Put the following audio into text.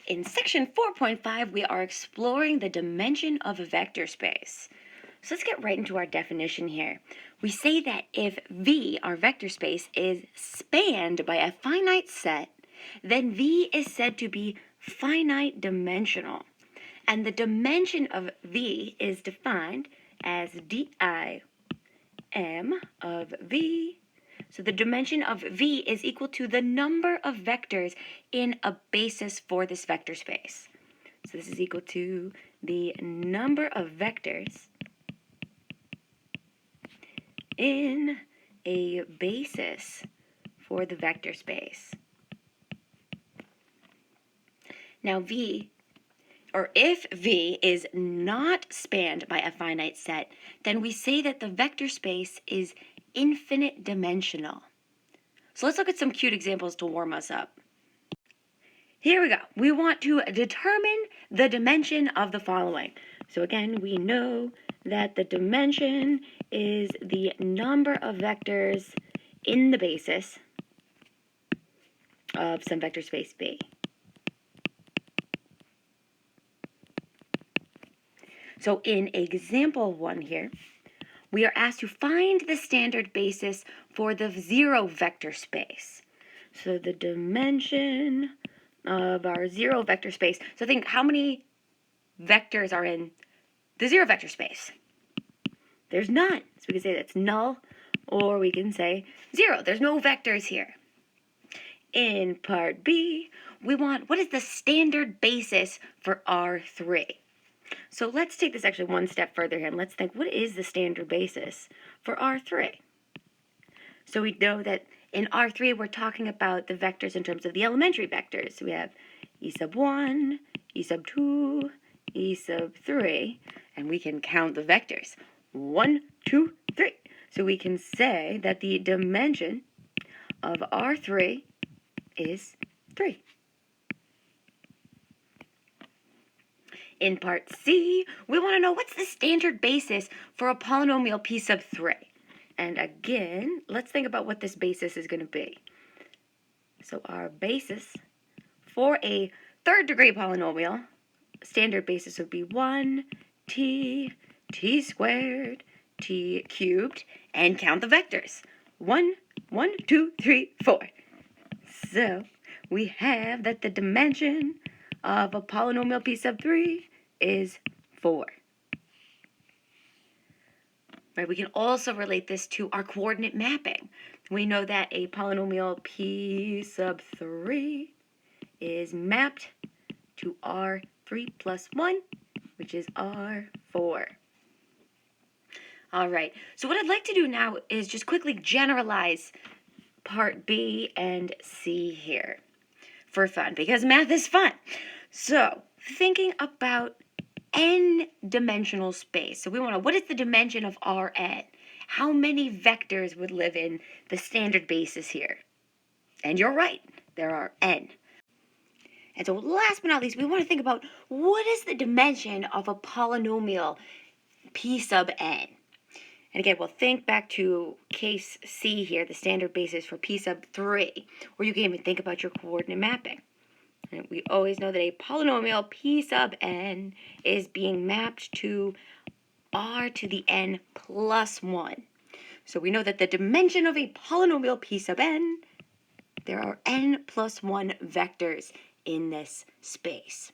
In section 4.5, we are exploring the dimension of a vector space. So let's get right into our definition here. We say that if V, our vector space, is spanned by a finite set, then V is said to be finite dimensional. And the dimension of V is defined as dim of V. So the dimension of V is equal to the number of vectors in a basis for this vector space. So this is equal to the number of vectors in a basis for the vector space. Now if V is not spanned by a finite set, then we say that the vector space is infinite dimensional. So let's look at some cute examples to warm us up. Here we go. We want to determine the dimension of the following. So again, we know that the dimension is the number of vectors in the basis of some vector space V. So in example 1 here, we are asked to find the standard basis for the 0 vector space. So the dimension of our 0 vector space. So think, how many vectors are in the 0 vector space? There's none. So we can say that's null, or we can say 0. There's no vectors here. In part B, we want, what is the standard basis for R3? So let's take this actually one step further here, and let's think, what is the standard basis for R3? So we know that in R3, we're talking about the vectors in terms of the elementary vectors. So we have E sub 1, E sub 2, E sub 3, and we can count the vectors. 1, 2, 3. So we can say that the dimension of R3 is 3. In part C, we want to know what's the standard basis for a polynomial P sub 3. And again, let's think about what this basis is going to be. So our basis for a third degree polynomial, standard basis would be 1t squared, t cubed, and count the vectors. 1, 2, 3, 4. So we have that the dimension of a polynomial P sub 3 is 4. Right, we can also relate this to our coordinate mapping. We know that a polynomial P sub 3 is mapped to R3 plus 1, which is R4. All right, so what I'd like to do now is just quickly generalize part B and C here for fun, because math is fun. So thinking about n-dimensional space. So we want to know, what is the dimension of Rn? How many vectors would live in the standard basis here? And you're right, there are n. And so last but not least, we want to think about, what is the dimension of a polynomial P sub n? And again, we'll think back to case C here, the standard basis for P sub 3, where you can even think about your coordinate mapping. And we always know that a polynomial P sub n is being mapped to R to the n plus 1. So we know that the dimension of a polynomial P sub n, there are n plus 1 vectors in this space.